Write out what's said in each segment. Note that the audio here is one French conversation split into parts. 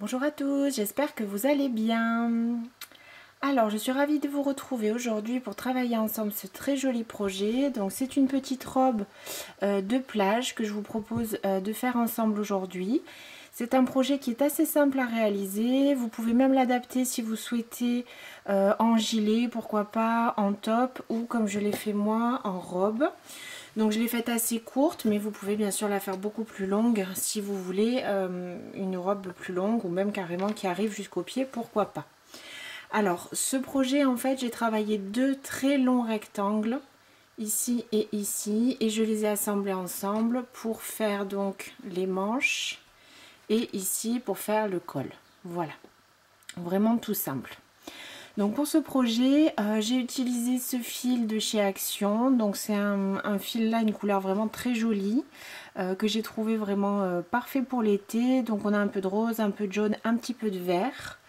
Bonjour à tous, j'espère que vous allez bien. Alors, je suis ravie de vous retrouver aujourd'hui pour travailler ensemble ce très joli projet. Donc, c'est une petite robe de plage que je vous propose de faire ensemble aujourd'hui. C'est un projet qui est assez simple à réaliser. Vous pouvez même l'adapter si vous souhaitez en gilet, pourquoi pas, en top ou comme je l'ai fait moi, en robe. Donc je l'ai faite assez courte, mais vous pouvez bien sûr la faire beaucoup plus longue si vous voulez une robe plus longue ou même carrément qui arrive jusqu'au pied, pourquoi pas. Alors ce projet, en fait, j'ai travaillé deux très longs rectangles, ici, et je les ai assemblés ensemble pour faire donc les manches et ici pour faire le col. Voilà, vraiment tout simple. Donc pour ce projet, j'ai utilisé ce fil de chez Action. Donc c'est un fil là, une couleur vraiment très jolie, que j'ai trouvé vraiment parfait pour l'été. Donc on a un peu de rose, un peu de jaune, un petit peu de vert.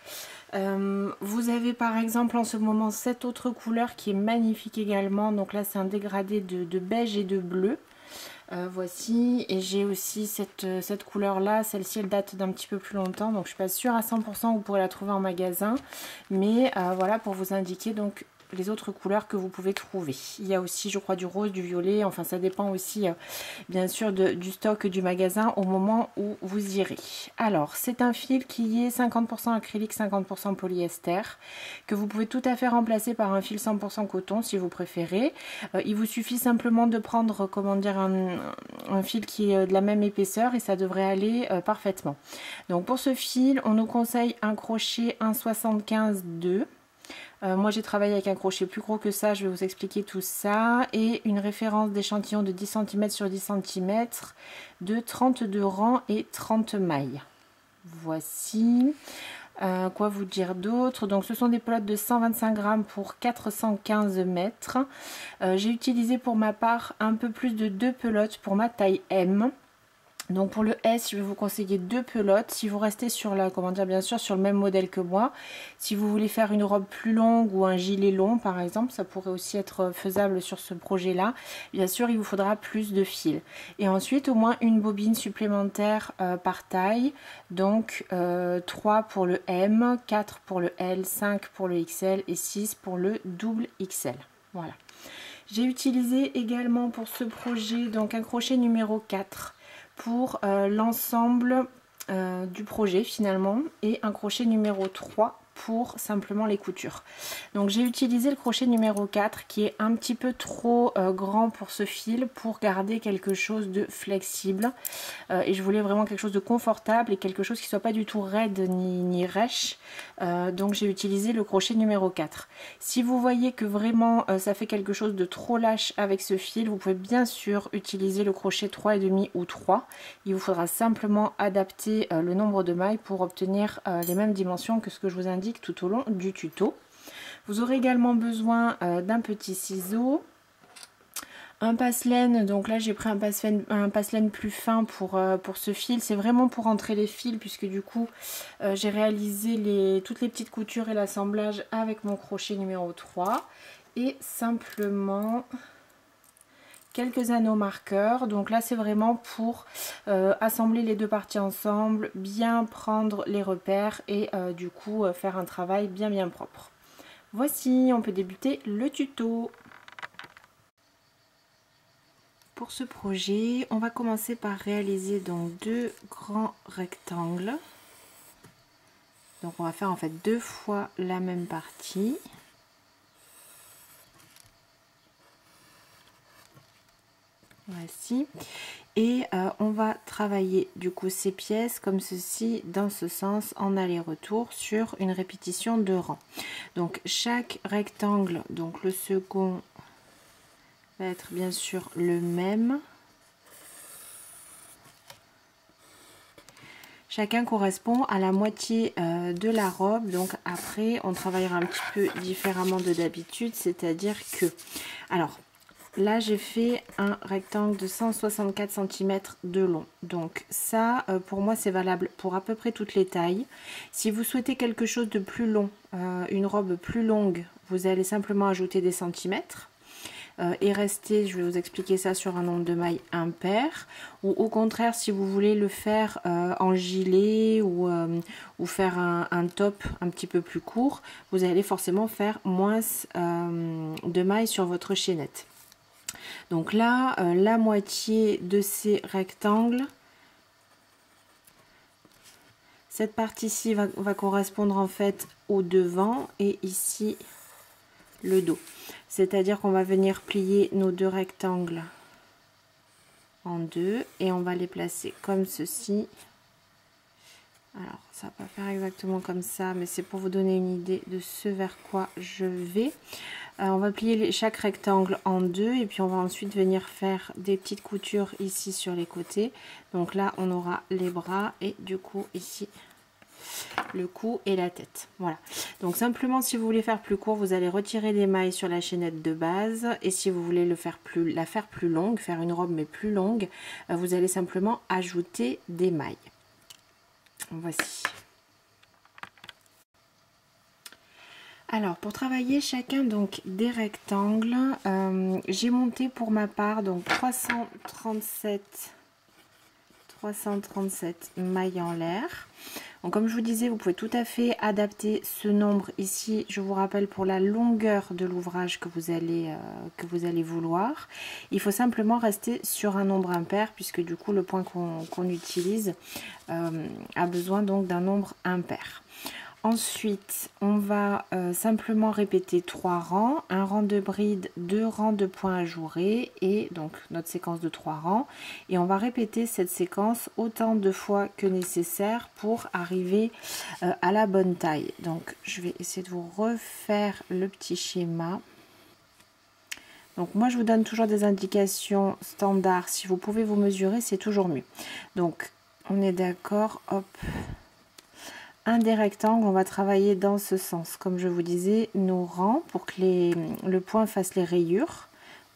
Vous avez par exemple en ce moment cette autre couleur qui est magnifique également. Donc là c'est un dégradé de beige et de bleu. Voici, et j'ai aussi cette couleur là, celle-ci elle date d'un petit peu plus longtemps, donc je suis pas sûre à 100% que vous pourrez la trouver en magasin, mais voilà pour vous indiquer donc les autres couleurs que vous pouvez trouver. Il y a aussi je crois du rose, du violet, enfin ça dépend aussi bien sûr du stock du magasin au moment où vous irez. Alors c'est un fil qui est 50% acrylique, 50% polyester, que vous pouvez tout à fait remplacer par un fil 100% coton si vous préférez. Il vous suffit simplement de prendre, comment dire, un fil qui est de la même épaisseur et ça devrait aller parfaitement. Donc pour ce fil, on nous conseille un crochet 1,75-2. Moi j'ai travaillé avec un crochet plus gros que ça, je vais vous expliquer tout ça. Et une référence d'échantillon de 10 cm sur 10 cm de 32 rangs et 30 mailles. Voici. Quoi vous dire d'autre? Donc ce sont des pelotes de 125 grammes pour 415 mètres. J'ai utilisé pour ma part un peu plus de 2 pelotes pour ma taille M. Donc pour le S, je vais vous conseiller 2 pelotes. Si vous restez sur la, comment dire, bien sûr sur le même modèle que moi, si vous voulez faire une robe plus longue ou un gilet long par exemple, ça pourrait aussi être faisable sur ce projet là. Bien sûr il vous faudra plus de fil. Et ensuite au moins une bobine supplémentaire par taille. Donc 3 pour le M, 4 pour le L, 5 pour le XL et 6 pour le double XL. Voilà. J'ai utilisé également pour ce projet donc un crochet numéro 4 pour l'ensemble du projet finalement, et un crochet numéro 3 pour simplement les coutures. Donc j'ai utilisé le crochet numéro 4 qui est un petit peu trop grand pour ce fil, pour garder quelque chose de flexible, et je voulais vraiment quelque chose de confortable et quelque chose qui soit pas du tout raide ni rêche. Donc j'ai utilisé le crochet numéro 4. Si vous voyez que vraiment ça fait quelque chose de trop lâche avec ce fil, vous pouvez bien sûr utiliser le crochet 3,5 ou 3. Il vous faudra simplement adapter le nombre de mailles pour obtenir les mêmes dimensions que ce que je vous indique tout au long du tuto. Vous aurez également besoin d'un petit ciseau, un passe-laine. Donc là j'ai pris un passe-laine plus fin pour ce fil. C'est vraiment pour entrer les fils, puisque du coup j'ai réalisé toutes les petites coutures et l'assemblage avec mon crochet numéro 3. Et simplement quelques anneaux marqueurs. Donc là c'est vraiment pour assembler les deux parties ensemble, bien prendre les repères et du coup faire un travail bien propre. Voici, on peut débuter le tuto. Pour ce projet, on va commencer par réaliser donc deux grands rectangles. Donc on va faire en fait 2 fois la même partie. Voici. Et on va travailler du coup ces pièces comme ceci, dans ce sens, en aller-retour sur une répétition de rangs. Donc chaque rectangle, donc le second va être bien sûr le même. Chacun correspond à la moitié de la robe. Donc après on travaillera un petit peu différemment de d'habitude, c'est-à-dire que, alors là j'ai fait un rectangle de 164 cm de long. Donc ça pour moi c'est valable pour à peu près toutes les tailles. Si vous souhaitez quelque chose de plus long, une robe plus longue, vous allez simplement ajouter des centimètres. et rester, je vais vous expliquer ça, sur un nombre de mailles impair, ou au contraire si vous voulez le faire en gilet ou faire un top un petit peu plus court, vous allez forcément faire moins de mailles sur votre chaînette. Donc là, la moitié de ces rectangles, cette partie-ci va correspondre en fait au devant et ici le dos. C'est-à-dire qu'on va venir plier nos deux rectangles en deux et on va les placer comme ceci. Alors, ça va pas faire exactement comme ça, mais c'est pour vous donner une idée de ce vers quoi je vais. On va plier chaque rectangle en deux et puis on va ensuite venir faire des petites coutures ici sur les côtés. Donc là, on aura les bras et du coup ici le cou et la tête. Voilà. Donc simplement, si vous voulez faire plus court, vous allez retirer les mailles sur la chaînette de base et si vous voulez la faire plus longue, faire une robe mais plus longue, vous allez simplement ajouter des mailles. Voici. Alors pour travailler chacun donc des rectangles, j'ai monté pour ma part donc 337 mailles en l'air. Donc comme je vous disais, vous pouvez tout à fait adapter ce nombre ici. Je vous rappelle pour la longueur de l'ouvrage que vous allez vouloir. Il faut simplement rester sur un nombre impair puisque du coup le point qu'on utilise a besoin donc d'un nombre impair. Ensuite, on va simplement répéter 3 rangs, un rang de bride, 2 rangs de points ajourés et donc notre séquence de 3 rangs. Et on va répéter cette séquence autant de fois que nécessaire pour arriver à la bonne taille. Donc, je vais essayer de vous refaire le petit schéma. Donc, moi, je vous donne toujours des indications standards. Si vous pouvez vous mesurer, c'est toujours mieux. Donc, on est d'accord, hop. Un des rectangles, on va travailler dans ce sens. Comme je vous disais, nos rangs pour que le point fasse les rayures.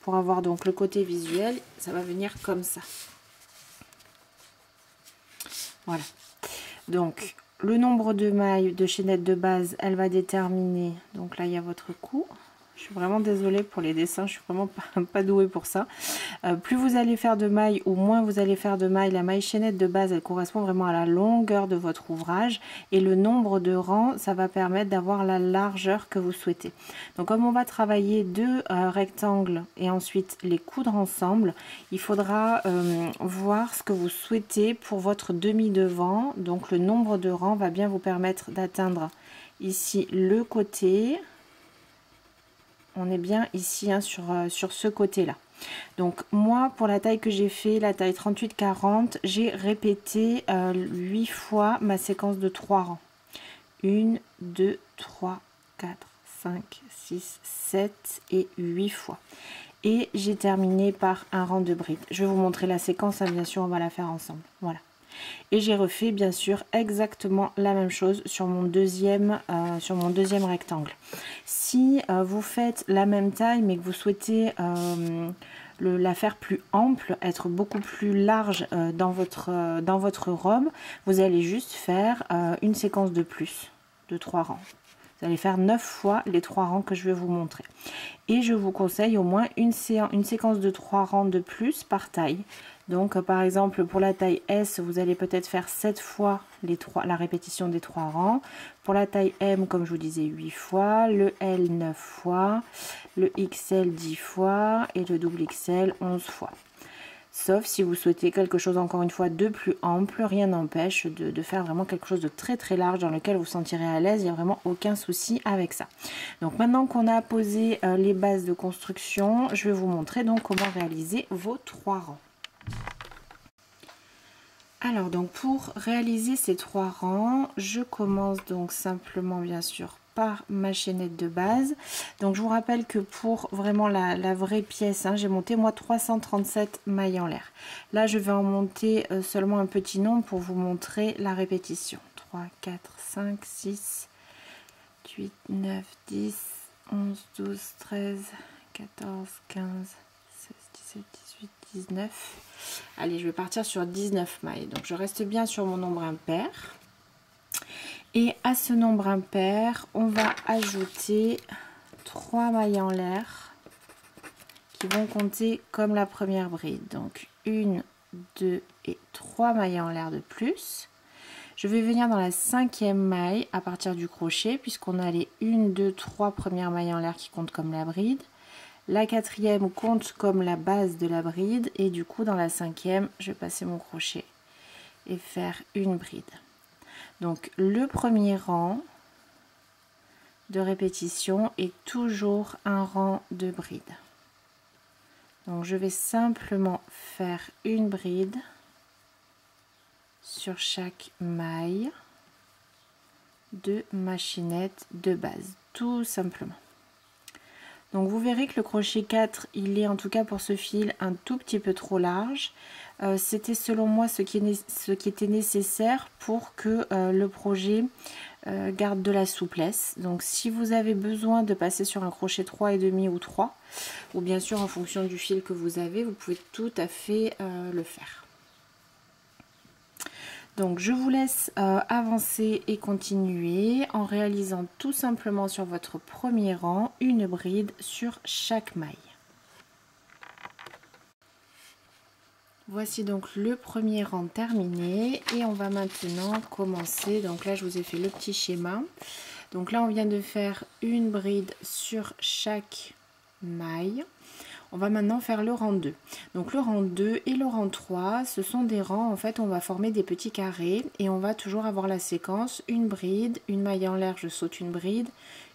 Pour avoir donc le côté visuel, ça va venir comme ça. Voilà. Donc, le nombre de mailles de chaînette de base, elle va déterminer. Donc là, il y a votre cou. Je suis vraiment désolée pour les dessins, je suis vraiment pas douée pour ça. Plus vous allez faire de mailles ou moins vous allez faire de mailles, la maille chaînette de base, elle correspond vraiment à la longueur de votre ouvrage. Et le nombre de rangs, ça va permettre d'avoir la largeur que vous souhaitez. Donc comme on va travailler deux rectangles et ensuite les coudre ensemble, il faudra voir ce que vous souhaitez pour votre demi-devant. Donc le nombre de rangs va bien vous permettre d'atteindre ici le côté. On est bien ici hein, sur ce côté-là. Donc moi, pour la taille que j'ai fait, la taille 38-40, j'ai répété 8 fois ma séquence de 3 rangs. 1, 2, 3, 4, 5, 6, 7 et 8 fois. Et j'ai terminé par un rang de bride. Je vais vous montrer la séquence, hein, bien sûr, on va la faire ensemble. Voilà. Et j'ai refait bien sûr exactement la même chose sur mon deuxième rectangle. Si vous faites la même taille mais que vous souhaitez la faire plus ample, être beaucoup plus large dans votre robe, vous allez juste faire une séquence de plus de 3 rangs. Vous allez faire 9 fois les 3 rangs que je vais vous montrer. Et je vous conseille au moins une séquence de 3 rangs de plus par taille. Donc par exemple pour la taille S, vous allez peut-être faire 7 fois la répétition des 3 rangs. Pour la taille M, comme je vous disais, 8 fois. Le L, 9 fois. Le XL, 10 fois. Et le double XL, 11 fois. Sauf si vous souhaitez quelque chose encore une fois de plus ample, rien n'empêche de faire vraiment quelque chose de très très large dans lequel vous vous sentirez à l'aise, il n'y a vraiment aucun souci avec ça. Donc maintenant qu'on a posé les bases de construction, je vais vous montrer donc comment réaliser vos 3 rangs. Alors donc pour réaliser ces 3 rangs, je commence donc simplement bien sûr par ma chaînette de base. Donc je vous rappelle que pour vraiment la vraie pièce, hein, j'ai monté moi 337 mailles en l'air. Là je vais en monter seulement un petit nombre pour vous montrer la répétition. 3, 4, 5, 6, 8, 9, 10, 11, 12, 13, 14, 15, 16, 17, 18, 19. Allez, je vais partir sur 19 mailles. Donc, je reste bien sur mon nombre impair. Et à ce nombre impair, on va ajouter 3 mailles en l'air qui vont compter comme la première bride. Donc 1, 2 et 3 mailles en l'air de plus. Je vais venir dans la 5e maille à partir du crochet, puisqu'on a les 1, 2, 3 premières mailles en l'air qui comptent comme la bride. La 4e compte comme la base de la bride, et du coup dans la 5e, je vais passer mon crochet et faire une bride. Donc le premier rang de répétition est toujours un rang de bride. Donc je vais simplement faire une bride sur chaque maille de ma chaînette de base, tout simplement. Donc vous verrez que le crochet 4, il est en tout cas pour ce fil un tout petit peu trop large. C'était selon moi ce qui était nécessaire pour que le projet garde de la souplesse. Donc si vous avez besoin de passer sur un crochet 3,5 ou 3, ou bien sûr en fonction du fil que vous avez, vous pouvez tout à fait le faire. Donc je vous laisse avancer et continuer en réalisant tout simplement sur votre premier rang une bride sur chaque maille. Voici donc le premier rang terminé et on va maintenant commencer. Donc là je vous ai fait le petit schéma. Donc là on vient de faire une bride sur chaque maille. On va maintenant faire le rang 2. Donc le rang 2 et le rang 3, ce sont des rangs, en fait, on va former des petits carrés et on va toujours avoir la séquence, une bride, une maille en l'air, je saute une bride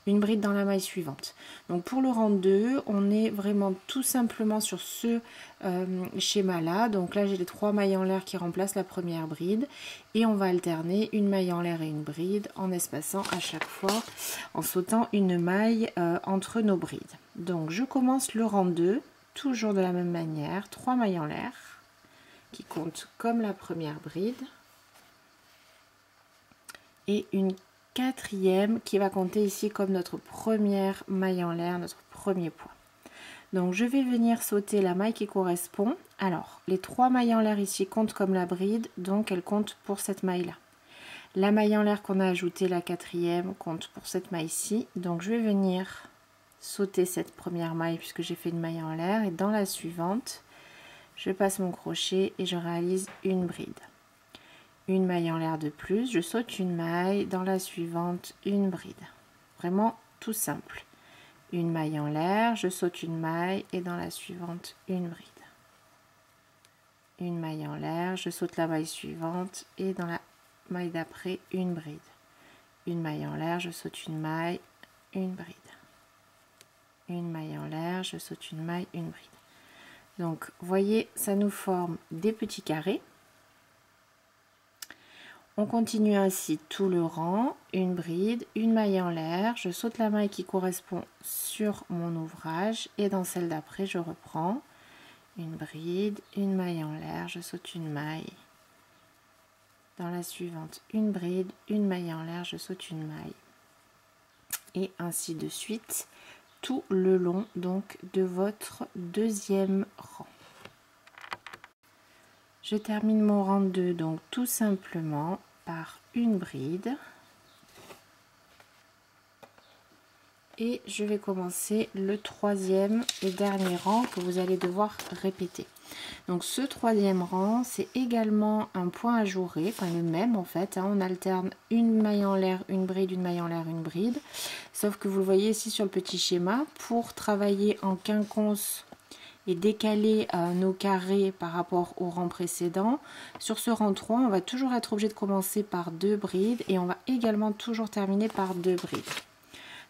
dans la maille suivante. Donc pour le rang 2, on est vraiment tout simplement sur ce schéma-là. Donc là, j'ai les 3 mailles en l'air qui remplacent la première bride et on va alterner une maille en l'air et une bride en espaçant à chaque fois, en sautant une maille entre nos brides. Donc je commence le rang 2, toujours de la même manière, 3 mailles en l'air qui comptent comme la première bride et une 4e qui va compter ici comme notre première maille en l'air, notre premier point. Donc je vais venir sauter la maille qui correspond. Alors les 3 mailles en l'air ici comptent comme la bride, donc elles comptent pour cette maille là. La maille en l'air qu'on a ajoutée, la 4e, compte pour cette maille-ci. Donc je vais venir sauter cette première maille puisque j'ai fait une maille en l'air et dans la suivante je passe mon crochet et je réalise une bride, une maille en l'air de plus, je saute une maille, dans la suivante une bride, vraiment tout simple, une maille en l'air, je saute une maille et dans la suivante une bride, une maille en l'air, je saute la maille suivante et dans la maille d'après une bride, une maille en l'air, je saute une maille, une bride, une maille en l'air, je saute une maille, une bride. Donc voyez, ça nous forme des petits carrés. On continue ainsi tout le rang, une bride, une maille en l'air, je saute la maille qui correspond sur mon ouvrage et dans celle d'après je reprends une bride, une maille en l'air, je saute une maille, dans la suivante une bride, une maille en l'air, je saute une maille et ainsi de suite tout le long donc de votre deuxième rang. Je termine mon rang 2 donc tout simplement par une bride et je vais commencer le troisième et dernier rang que vous allez devoir répéter. Donc ce troisième rang, c'est également un point ajouré, enfin le même en fait, hein, on alterne une maille en l'air, une bride, une maille en l'air, une bride, sauf que vous le voyez ici sur le petit schéma, pour travailler en quinconce et décaler nos carrés par rapport au rang précédent, sur ce rang 3, on va toujours être obligé de commencer par 2 brides et on va également toujours terminer par 2 brides.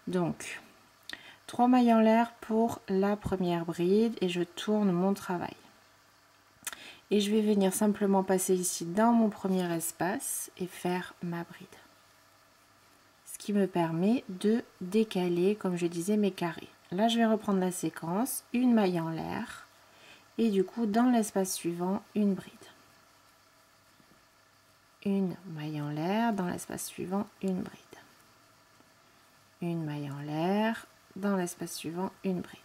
Donc 3 mailles en l'air pour la première bride et je tourne mon travail. Et je vais venir simplement passer ici dans mon premier espace et faire ma bride. Ce qui me permet de décaler, comme je disais, mes carrés. Là, je vais reprendre la séquence, une maille en l'air et du coup, dans l'espace suivant, une bride. Une maille en l'air, dans l'espace suivant, une bride. Une maille en l'air, dans l'espace suivant, une bride.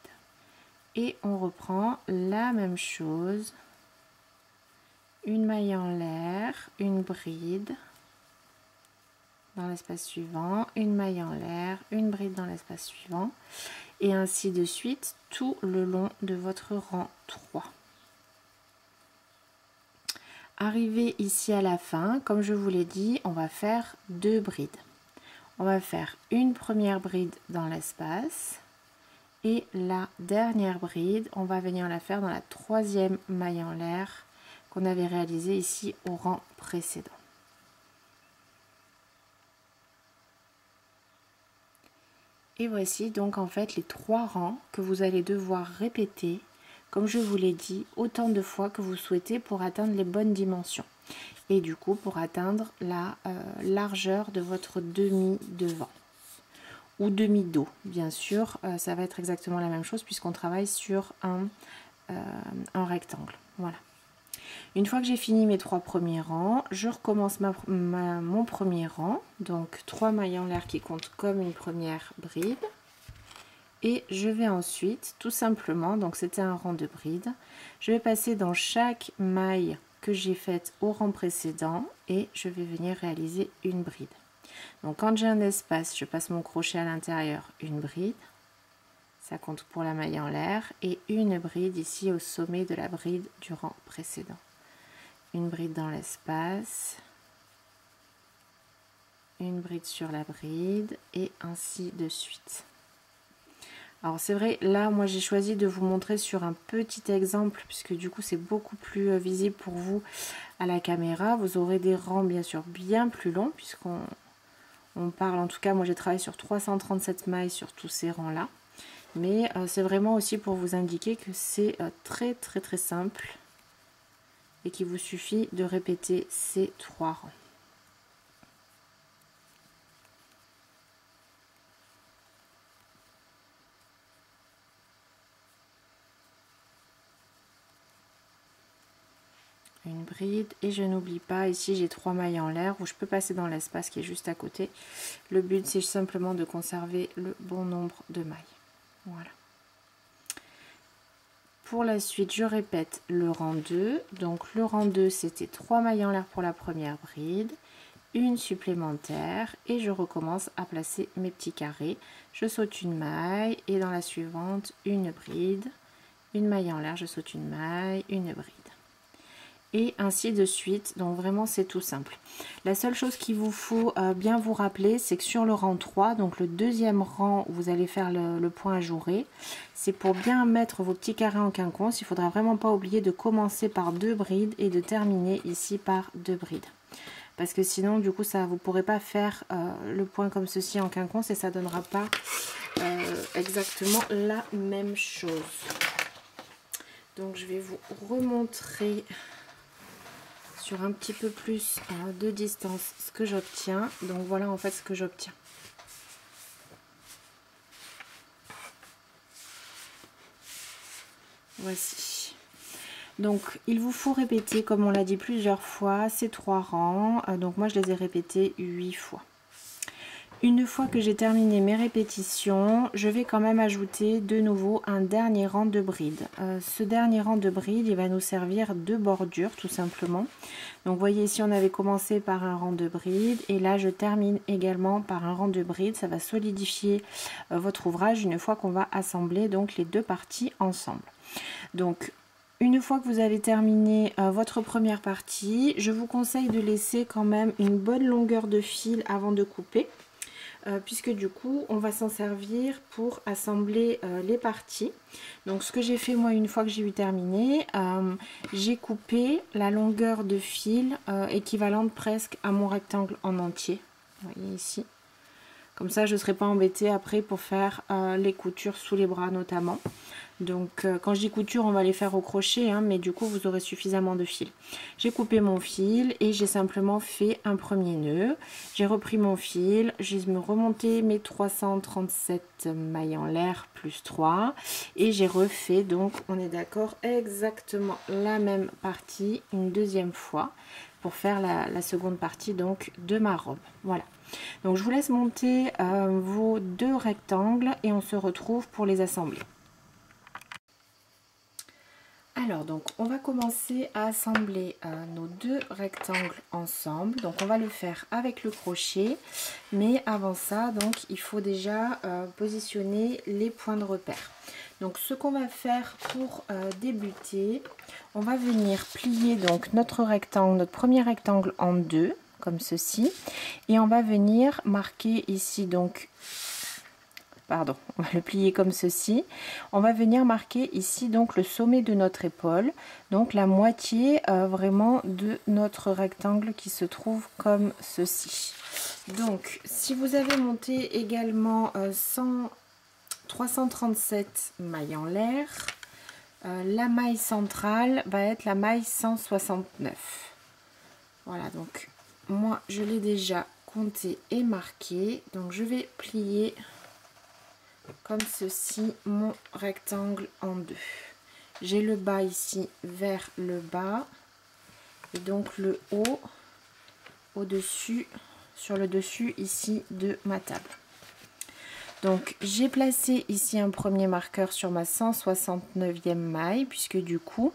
Et on reprend la même chose. Une maille en l'air, une bride dans l'espace suivant, une maille en l'air, une bride dans l'espace suivant et ainsi de suite tout le long de votre rang 3. Arrivé ici à la fin, comme je vous l'ai dit, on va faire 2 brides. On va faire une première bride dans l'espace et la dernière bride, on va venir la faire dans la 3e maille en l'air qu'on avait réalisée ici au rang précédent. Et voici donc en fait les 3 rangs que vous allez devoir répéter, comme je vous l'ai dit, autant de fois que vous souhaitez pour atteindre les bonnes dimensions. Et du coup pour atteindre la largeur de votre demi-devant. Ou demi-dos, bien sûr, ça va être exactement la même chose puisqu'on travaille sur un rectangle. Voilà. Une fois que j'ai fini mes 3 premiers rangs, je recommence mon premier rang, donc 3 mailles en l'air qui comptent comme une première bride. Et je vais ensuite, tout simplement, donc c'était un rang de bride, je vais passer dans chaque maille que j'ai faite au rang précédent et je vais venir réaliser une bride. Donc quand j'ai un espace, je passe mon crochet à l'intérieur, une bride, ça compte pour la maille en l'air, et une bride ici au sommet de la bride du rang précédent. Une bride dans l'espace, une bride sur la bride, et ainsi de suite. Alors c'est vrai, là moi j'ai choisi de vous montrer sur un petit exemple, puisque du coup c'est beaucoup plus visible pour vous à la caméra. Vous aurez des rangs bien sûr bien plus longs, puisqu'on parle, en tout cas moi j'ai travaillé sur 337 mailles sur tous ces rangs là, mais c'est vraiment aussi pour vous indiquer que c'est très simple et qu'il vous suffit de répéter ces 3 rangs. Une bride, et je n'oublie pas, ici j'ai 3 mailles en l'air où je peux passer dans l'espace qui est juste à côté. Le but c'est simplement de conserver le bon nombre de mailles. Voilà. Pour la suite, je répète le rang 2. Donc le rang 2 c'était 3 mailles en l'air pour la première bride, une supplémentaire, et je recommence à placer mes petits carrés. Je saute une maille et dans la suivante une bride, une maille en l'air, je saute une maille, une bride. Et ainsi de suite. Donc vraiment c'est tout simple. La seule chose qu'il vous faut bien vous rappeler, c'est que sur le rang 3, donc le deuxième rang où vous allez faire le point ajouré, c'est pour bien mettre vos petits carrés en quinconce, il faudra vraiment pas oublier de commencer par 2 brides et de terminer ici par 2 brides. Parce que sinon du coup ça vous pourrez pas faire le point comme ceci en quinconce et ça donnera pas exactement la même chose. Donc je vais vous remontrer sur un petit peu plus de distance ce que j'obtiens. Donc voilà en fait ce que j'obtiens. Voici. Donc il vous faut répéter, comme on l'a dit plusieurs fois, ces 3 rangs. Donc moi je les ai répétés 8 fois. Une fois que j'ai terminé mes répétitions, je vais quand même ajouter de nouveau un dernier rang de brides. Ce dernier rang de brides, il va nous servir de bordure tout simplement. Donc vous voyez ici on avait commencé par un rang de brides et là je termine également par un rang de brides. Ça va solidifier votre ouvrage une fois qu'on va assembler donc les 2 parties ensemble. Donc une fois que vous avez terminé votre première partie, je vous conseille de laisser quand même une bonne longueur de fil avant de couper. Puisque du coup on va s'en servir pour assembler les parties. Donc ce que j'ai fait moi une fois que j'ai eu terminé, j'ai coupé la longueur de fil équivalente presque à mon rectangle en entier. Vous voyez ici. Comme ça je ne serai pas embêtée après pour faire les coutures sous les bras notamment. Donc quand je dis couture on va les faire au crochet mais du coup vous aurez suffisamment de fil. J'ai coupé mon fil et j'ai simplement fait un premier nœud. J'ai repris mon fil, j'ai remonté mes 337 mailles en l'air plus 3 et j'ai refait, donc on est d'accord, exactement la même partie une deuxième fois pour faire la seconde partie donc de ma robe. Voilà. Donc je vous laisse monter vos 2 rectangles et on se retrouve pour les assembler. Alors donc on va commencer à assembler nos deux rectangles ensemble. Donc on va le faire avec le crochet, mais avant ça donc il faut déjà positionner les points de repère. Donc ce qu'on va faire pour débuter, on va venir plier donc notre rectangle, notre premier rectangle en deux comme ceci, et on va venir marquer ici donc, pardon, on va le plier comme ceci. On va venir marquer ici donc le sommet de notre épaule, donc la moitié vraiment de notre rectangle qui se trouve comme ceci. Donc si vous avez monté également 337 mailles en l'air, la maille centrale va être la maille 169. Voilà, donc moi je l'ai déjà compté et marqué, donc je vais plier comme ceci mon rectangle en deux. J'ai le bas ici vers le bas et donc le haut au-dessus, sur le dessus ici de ma table. Donc j'ai placé ici un premier marqueur sur ma 169e maille, puisque du coup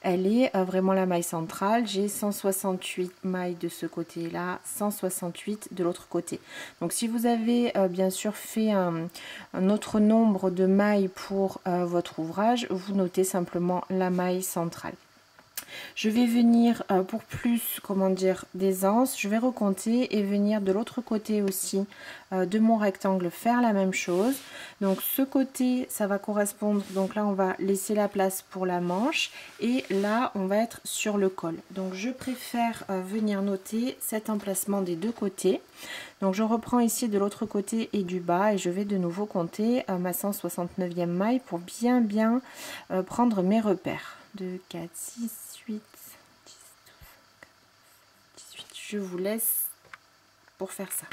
elle est vraiment la maille centrale. J'ai 168 mailles de ce côté là, 168 de l'autre côté. Donc si vous avez bien sûr fait un autre nombre de mailles pour votre ouvrage, vous notez simplement la maille centrale. Je vais venir pour plus, comment dire, d'aisance, je vais recompter et venir de l'autre côté aussi de mon rectangle faire la même chose. Donc ce côté ça va correspondre, donc là on va laisser la place pour la manche et là on va être sur le col. Donc je préfère venir noter cet emplacement des deux côtés. Donc je reprends ici de l'autre côté et du bas et je vais de nouveau compter ma 169e maille pour bien prendre mes repères. 2, 4, 6, 8, 10, 12, 18. Je vous laisse pour faire ça.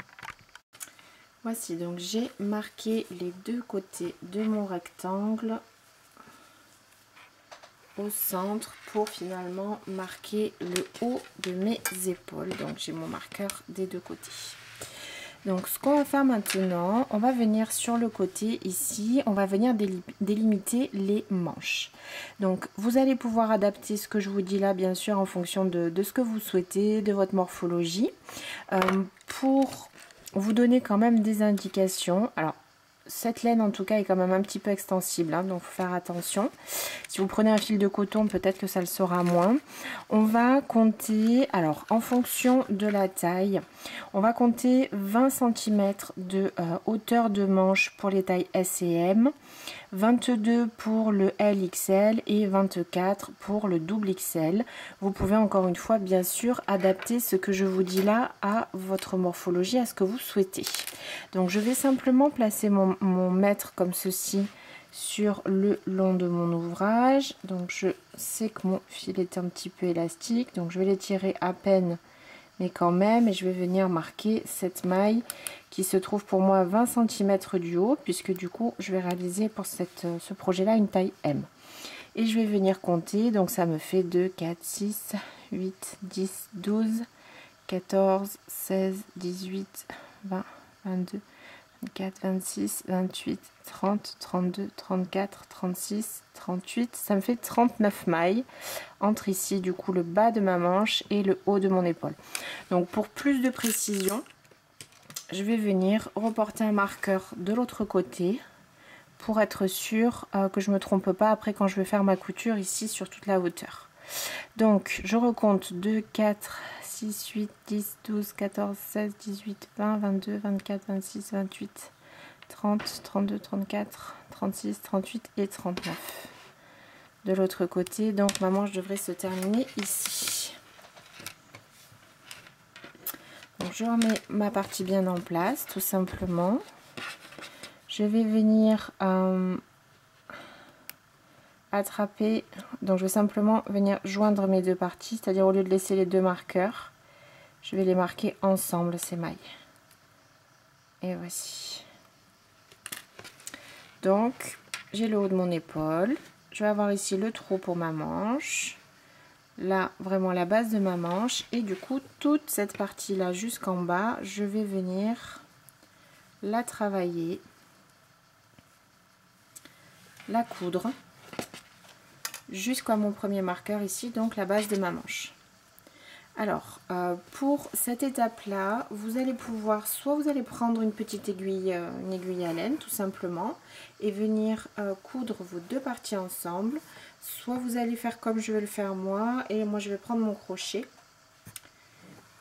Voici, donc j'ai marqué les deux côtés de mon rectangle au centre pour finalement marquer le haut de mes épaules. Donc j'ai mon marqueur des deux côtés. Donc ce qu'on va faire maintenant, on va venir sur le côté ici, on va venir délimiter les manches. Donc vous allez pouvoir adapter ce que je vous dis là bien sûr en fonction de ce que vous souhaitez, de votre morphologie. Pour vous donner quand même des indications, alors cette laine en tout cas est quand même un petit peu extensible, hein, donc il faut faire attention. Si vous prenez un fil de coton, peut-être que ça le sera moins. On va compter, alors en fonction de la taille, on va compter 20 cm de hauteur de manche pour les tailles S et M, 22 pour le LXL et 24 pour le double XL. Vous pouvez encore une fois bien sûr adapter ce que je vous dis là à votre morphologie, à ce que vous souhaitez. Donc je vais simplement placer mon mètre comme ceci sur le long de mon ouvrage. Donc je sais que mon fil est un petit peu élastique, donc je vais l'étirer à peine mais quand même, et je vais venir marquer cette maille qui se trouve pour moi à 20 cm du haut, puisque du coup je vais réaliser pour ce projet là une taille M. Et je vais venir compter, donc ça me fait 2, 4, 6, 8, 10, 12, 14, 16, 18, 20, 22, 24, 26, 28, 30, 32, 34, 36, 38, ça me fait 39 mailles entre ici du coup le bas de ma manche et le haut de mon épaule. Donc pour plus de précision, je vais venir reporter un marqueur de l'autre côté pour être sûr que je me trompe pas après quand je vais faire ma couture ici sur toute la hauteur. Donc je recompte 2, 4, 6, 8, 10, 12, 14, 16, 18, 20, 22, 24, 26, 28, 30, 32, 34, 36, 38 et 39. De l'autre côté, donc ma manche devrait se terminer ici. Donc je remets ma partie bien en place, tout simplement. Je vais venir attraper, donc je vais simplement venir joindre mes deux parties, c'est-à-dire au lieu de laisser les deux marqueurs, je vais les marquer ensemble ces mailles. Et voici. Donc j'ai le haut de mon épaule, je vais avoir ici le trou pour ma manche, là vraiment la base de ma manche, et du coup toute cette partie là jusqu'en bas, je vais venir la travailler, la coudre jusqu'à mon premier marqueur ici, donc la base de ma manche. Alors, pour cette étape-là, vous allez pouvoir, soit vous allez prendre une petite aiguille, une aiguille à laine tout simplement, et venir coudre vos deux parties ensemble, soit vous allez faire comme je vais le faire moi, et moi je vais prendre mon crochet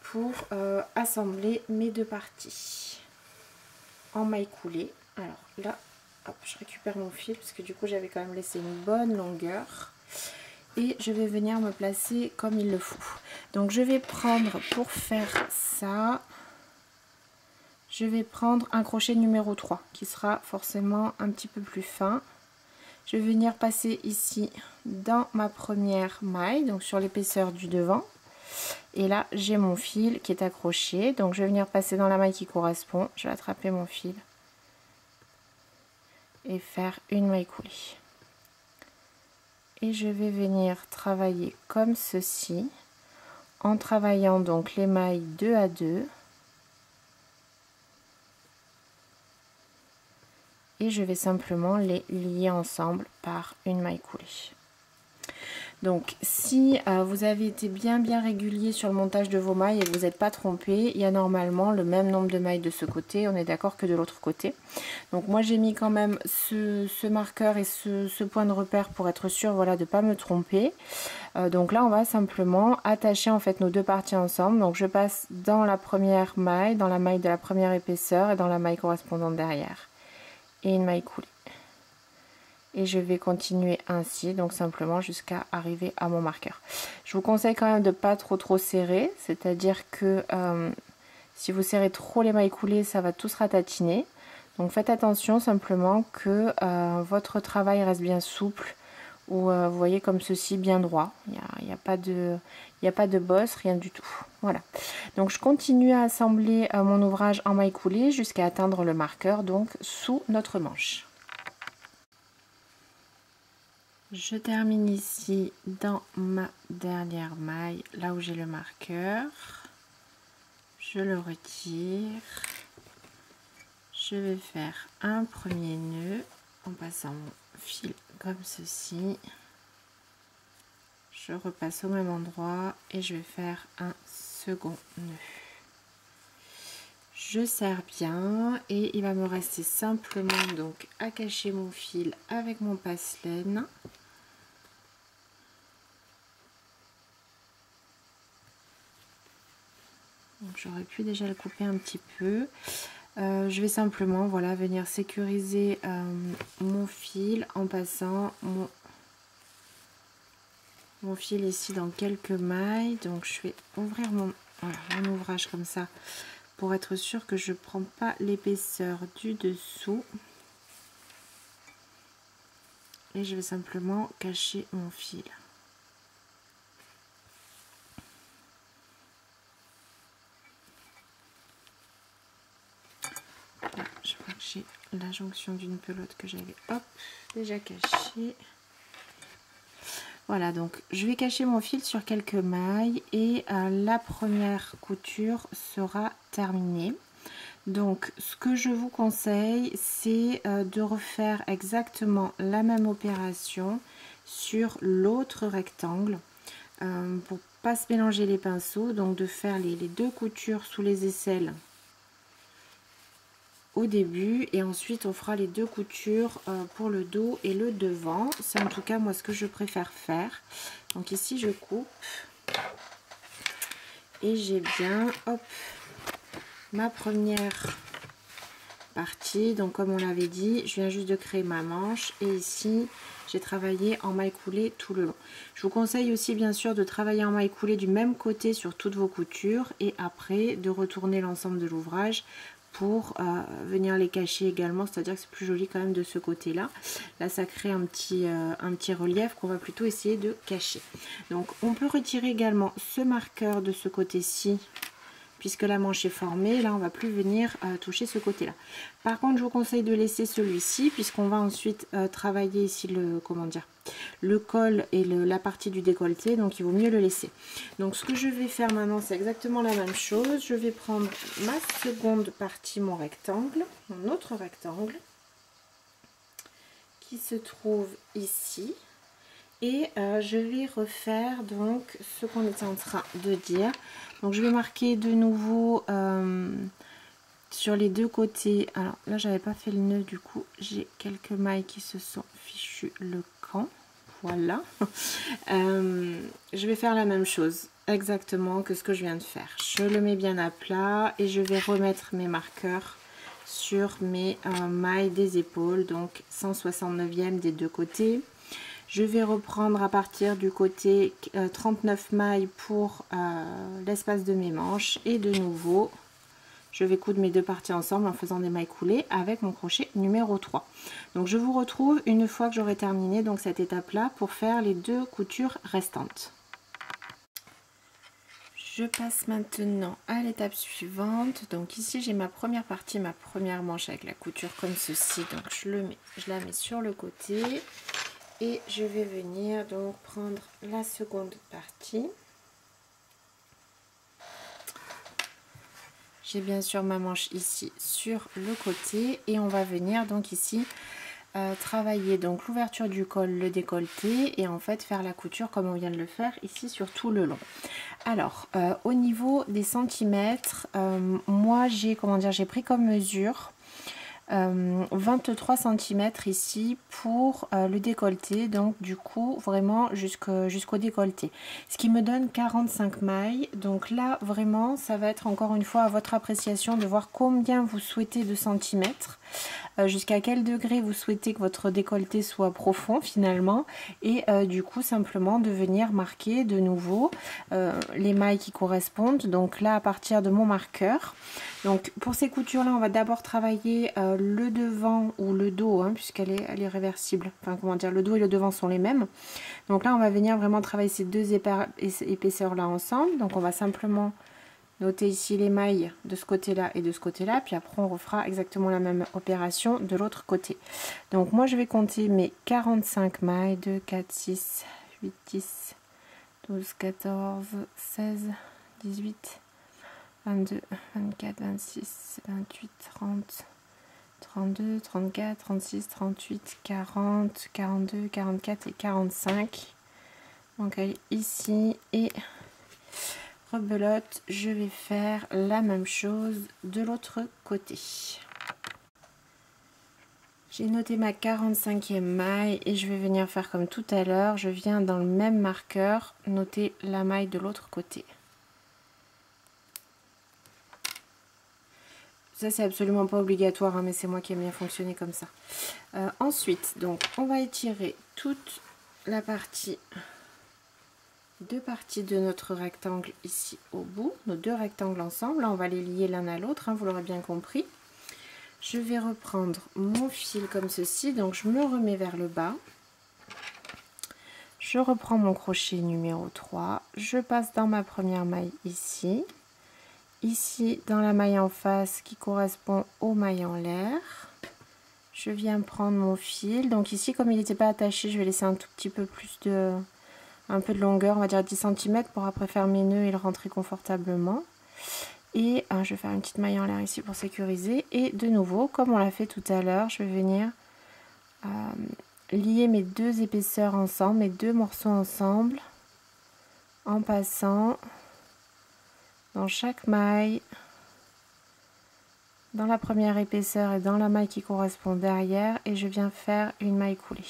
pour assembler mes deux parties en maille coulée. Alors là, hop, je récupère mon fil, parce que du coup j'avais quand même laissé une bonne longueur. Et je vais venir me placer comme il le faut. Donc je vais prendre, pour faire ça, je vais prendre un crochet numéro 3 qui sera forcément un petit peu plus fin. Je vais venir passer ici dans ma première maille, donc sur l'épaisseur du devant. Et là j'ai mon fil qui est accroché, donc je vais venir passer dans la maille qui correspond. Je vais attraper mon fil et faire une maille coulée. Et je vais venir travailler comme ceci, en travaillant donc les mailles 2 à 2. Et je vais simplement les lier ensemble par une maille coulée. Donc si vous avez été bien régulier sur le montage de vos mailles et vous n'êtes pas trompé, il y a normalement le même nombre de mailles de ce côté, on est d'accord, que de l'autre côté. Donc moi j'ai mis quand même ce marqueur et ce point de repère pour être sûr, voilà, de ne pas me tromper. Donc là on va simplement attacher en fait nos deux parties ensemble. Donc je passe dans la première maille, dans la maille de la première épaisseur et dans la maille correspondante derrière. Et une maille coulée. Et je vais continuer ainsi, donc simplement jusqu'à arriver à mon marqueur. Je vous conseille quand même de ne pas trop serrer, c'est-à-dire que si vous serrez trop les mailles coulées, ça va tout se ratatiner. Donc faites attention simplement que votre travail reste bien souple, ou vous voyez comme ceci, bien droit. Il n'y a pas de bosse, rien du tout. Voilà. Donc je continue à assembler mon ouvrage en maille coulée jusqu'à atteindre le marqueur, donc sous notre manche. Je termine ici dans ma dernière maille, là où j'ai le marqueur. Je le retire. Je vais faire un premier nœud en passant mon fil comme ceci. Je repasse au même endroit et je vais faire un second nœud. Je serre bien et il va me rester simplement donc à cacher mon fil avec mon passe-laine. J'aurais pu déjà le couper un petit peu. Je vais simplement, voilà, venir sécuriser mon fil en passant mon fil ici dans quelques mailles. Donc je vais ouvrir mon ouvrage comme ça pour être sûr que je ne prends pas l'épaisseur du dessous. Et je vais simplement cacher mon fil. Là, je vois que j'ai la jonction d'une pelote que j'avais déjà cachée. Voilà, donc je vais cacher mon fil sur quelques mailles et la première couture sera terminée. Donc ce que je vous conseille, c'est de refaire exactement la même opération sur l'autre rectangle pour pas se mélanger les pinceaux. Donc de faire les deux coutures sous les aisselles au début et ensuite on fera les deux coutures pour le dos et le devant. C'est en tout cas moi ce que je préfère faire. Donc ici je coupe et j'ai bien ma première partie. Donc comme on l'avait dit, je viens juste de créer ma manche et ici j'ai travaillé en maille coulée tout le long. Je vous conseille aussi bien sûr de travailler en maille coulée du même côté sur toutes vos coutures et après de retourner l'ensemble de l'ouvrage pour venir les cacher également, c'est-à-dire que c'est plus joli quand même de ce côté-là. Là, ça crée un petit relief qu'on va plutôt essayer de cacher. Donc, on peut retirer également ce marqueur de ce côté-ci, puisque la manche est formée. Là, on va plus venir toucher ce côté-là. Par contre, je vous conseille de laisser celui-ci, puisqu'on va ensuite travailler ici le col et la partie du décolleté, donc il vaut mieux le laisser. Donc ce que je vais faire maintenant, c'est exactement la même chose. Je vais prendre ma seconde partie, mon autre rectangle qui se trouve ici, Et je vais refaire donc ce qu'on était en train de dire. Donc je vais marquer de nouveau sur les deux côtés. Alors là j'avais pas fait le nœud, du coup j'ai quelques mailles qui se sont fichues le camp. Voilà. Je vais faire la même chose exactement que ce que je viens de faire. Je le mets bien à plat et je vais remettre mes marqueurs sur mes mailles des épaules, donc 169e des deux côtés. Je vais reprendre à partir du côté 39 mailles pour l'espace de mes manches et de nouveau je vais coudre mes deux parties ensemble en faisant des mailles coulées avec mon crochet numéro 3. Donc je vous retrouve une fois que j'aurai terminé donc cette étape là pour faire les deux coutures restantes. Je passe maintenant à l'étape suivante. Donc ici j'ai ma première partie, ma première manche avec la couture comme ceci. Donc je la mets sur le côté. Et je vais venir donc prendre la seconde partie. J'ai bien sûr ma manche ici sur le côté et on va venir donc ici travailler donc l'ouverture du col, le décolleté et en fait faire la couture comme on vient de le faire ici sur tout le long. Alors au niveau des centimètres, moi j'ai pris comme mesure 23 cm ici pour le décolleté, donc du coup vraiment jusqu'au décolleté, ce qui me donne 45 mailles. Donc là vraiment ça va être encore une fois à votre appréciation de voir combien vous souhaitez de centimètres, jusqu'à quel degré vous souhaitez que votre décolleté soit profond finalement, et du coup simplement de venir marquer de nouveau les mailles qui correspondent. Donc là à partir de mon marqueur, donc pour ces coutures là on va d'abord travailler le devant ou le dos, hein, puisqu'elle est réversible, enfin comment dire, le dos et le devant sont les mêmes. Donc là on va venir vraiment travailler ces deux épaisseurs là ensemble. Donc on va simplement noter ici les mailles de ce côté là et de ce côté là, puis après on refera exactement la même opération de l'autre côté. Donc moi je vais compter mes 45 mailles, 2, 4, 6, 8, 10, 12, 14, 16, 18, 22, 24, 26, 28, 30, 32, 34, 36, 38, 40, 42, 44 et 45. Donc ici et rebelote, je vais faire la même chose de l'autre côté. J'ai noté ma 45e maille et je vais venir faire comme tout à l'heure. Je viens dans le même marqueur noter la maille de l'autre côté. Ça c'est absolument pas obligatoire, hein, mais c'est moi qui aime bien fonctionner comme ça. Ensuite, donc on va étirer toute la partie, deux parties de notre rectangle ici au bout, nos deux rectangles ensemble. Là on va les lier l'un à l'autre, hein, vous l'aurez bien compris. Je vais reprendre mon fil comme ceci, donc je me remets vers le bas. Je reprends mon crochet numéro 3, je passe dans ma première maille ici. Ici dans la maille en face qui correspond aux mailles en l'air, je viens prendre mon fil. Donc ici comme il n'était pas attaché, je vais laisser un tout petit peu plus de longueur, on va dire 10 cm, pour après faire mes nœuds et le rentrer confortablement. Et je vais faire une petite maille en l'air ici pour sécuriser. Et de nouveau, comme on l'a fait tout à l'heure, je vais venir lier mes deux épaisseurs ensemble, mes deux morceaux ensemble, en passant dans chaque maille, dans la première épaisseur et dans la maille qui correspond derrière, et je viens faire une maille coulée.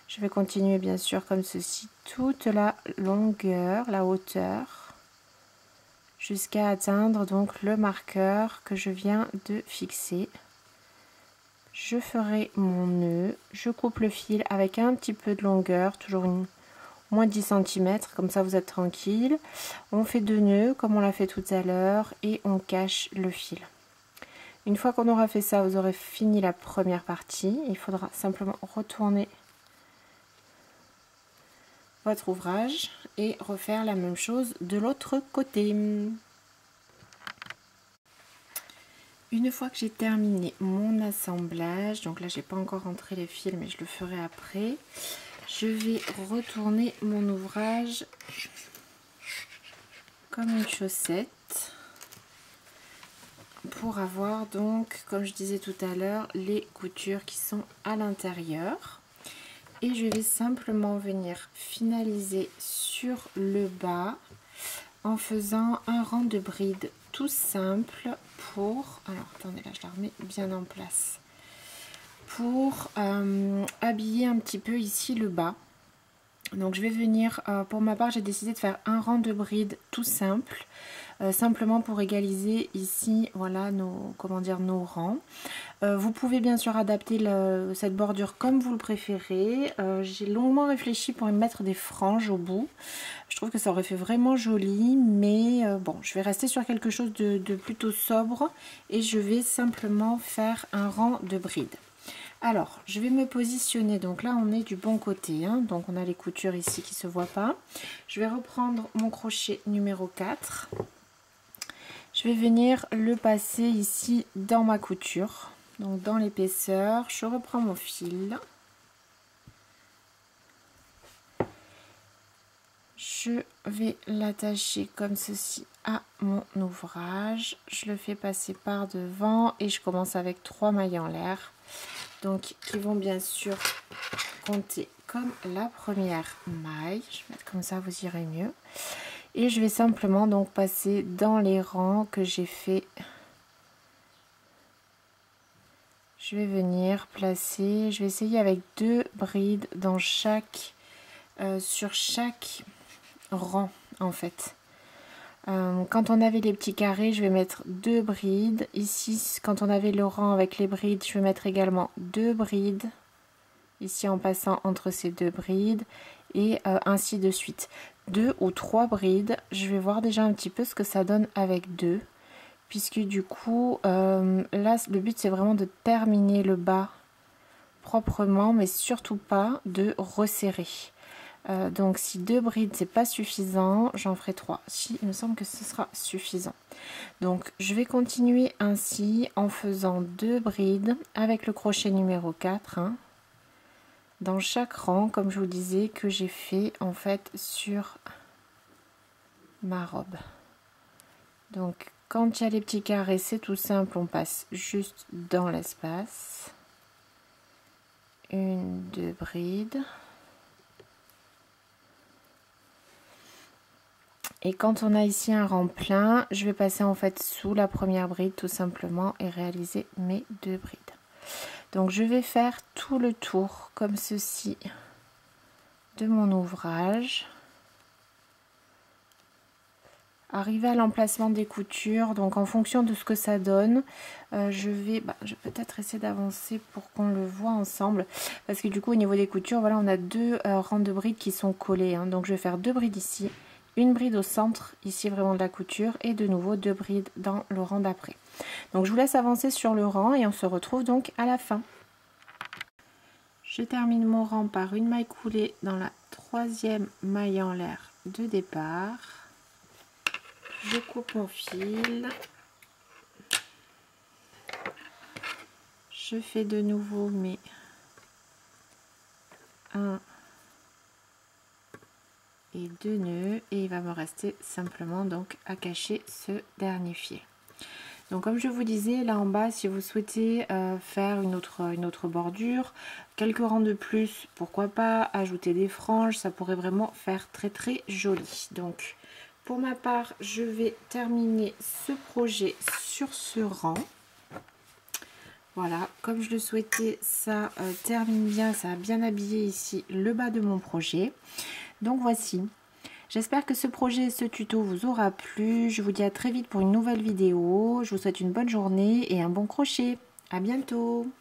Je vais continuer bien sûr comme ceci toute la longueur, la hauteur, jusqu'à atteindre donc le marqueur que je viens de fixer. Je ferai mon nœud, je coupe le fil avec un petit peu de longueur, toujours moins 10 cm, comme ça vous êtes tranquille. On fait deux nœuds comme on l'a fait tout à l'heure et on cache le fil. Une fois qu'on aura fait ça, vous aurez fini la première partie. Il faudra simplement retourner votre ouvrage et refaire la même chose de l'autre côté. Une fois que j'ai terminé mon assemblage, donc là j'ai pas encore rentré les fils mais je le ferai après, je vais retourner mon ouvrage comme une chaussette pour avoir donc, comme je disais tout à l'heure, les coutures qui sont à l'intérieur. et je vais simplement venir finaliser sur le bas en faisant un rang de brides tout simple pour, alors attendez là je la remets bien en place, pour habiller un petit peu ici le bas. Donc je vais venir, pour ma part j'ai décidé de faire un rang de brides tout simple, simplement pour égaliser ici, voilà nos, comment dire, nos rangs. Vous pouvez bien sûr adapter cette bordure comme vous le préférez. J'ai longuement réfléchi pour y mettre des franges au bout. Je trouve que ça aurait fait vraiment joli, mais bon, je vais rester sur quelque chose de plutôt sobre et je vais simplement faire un rang de brides. Alors, je vais me positionner, donc là on est du bon côté, hein, donc on a les coutures ici qui ne se voient pas. Je vais reprendre mon crochet numéro 4. Je vais venir le passer ici dans ma couture, donc dans l'épaisseur. Je reprends mon fil. Je vais l'attacher comme ceci à mon ouvrage. Je le fais passer par devant et je commence avec 3 mailles en l'air. Donc qui vont bien sûr compter comme la première maille. Je vais mettre comme ça, vous irez mieux. Et je vais simplement donc passer dans les rangs que j'ai fait. Je vais venir placer, je vais essayer avec 2 brides dans chaque, sur chaque rang en fait. Quand on avait les petits carrés, je vais mettre 2 brides. Ici, quand on avait le rang avec les brides, je vais mettre également 2 brides. Ici, en passant entre ces 2 brides. Et ainsi de suite. 2 ou 3 brides. Je vais voir déjà un petit peu ce que ça donne avec 2. Puisque du coup, là, le but, c'est vraiment de terminer le bas proprement. Mais surtout pas de resserrer. Donc si 2 brides c'est pas suffisant, j'en ferai 3. Si, il me semble que ce sera suffisant. Donc je vais continuer ainsi en faisant 2 brides avec le crochet numéro 4 hein, dans chaque rang, comme je vous disais, que j'ai fait en fait sur ma robe. Donc quand il y a les petits carrés, c'est tout simple, on passe juste dans l'espace. 1, 2 brides. Et quand on a ici un rang plein, je vais passer en fait sous la première bride tout simplement et réaliser mes 2 brides. Donc je vais faire tout le tour comme ceci de mon ouvrage. Arriver à l'emplacement des coutures, donc en fonction de ce que ça donne, je vais peut-être essayer d'avancer pour qu'on le voit ensemble. Parce que du coup au niveau des coutures, voilà, on a 2 rangs de brides qui sont collés. Hein, donc je vais faire 2 brides ici. Une bride au centre, ici vraiment de la couture, et de nouveau 2 brides dans le rang d'après. Donc je vous laisse avancer sur le rang et on se retrouve donc à la fin. Je termine mon rang par une maille coulée dans la 3e maille en l'air de départ. Je coupe mon fil. Je fais de nouveau mes 1 et 2 nœuds et il va me rester simplement donc à cacher ce dernier fil. Donc comme je vous disais, là en bas, si vous souhaitez faire une autre bordure, quelques rangs de plus, pourquoi pas, ajouter des franges, ça pourrait vraiment faire très très joli. Donc pour ma part, je vais terminer ce projet sur ce rang. Voilà, comme je le souhaitais, ça termine bien, ça a bien habillé ici le bas de mon projet. Donc voici, j'espère que ce projet et ce tuto vous aura plu. Je vous dis à très vite pour une nouvelle vidéo. Je vous souhaite une bonne journée et un bon crochet. À bientôt.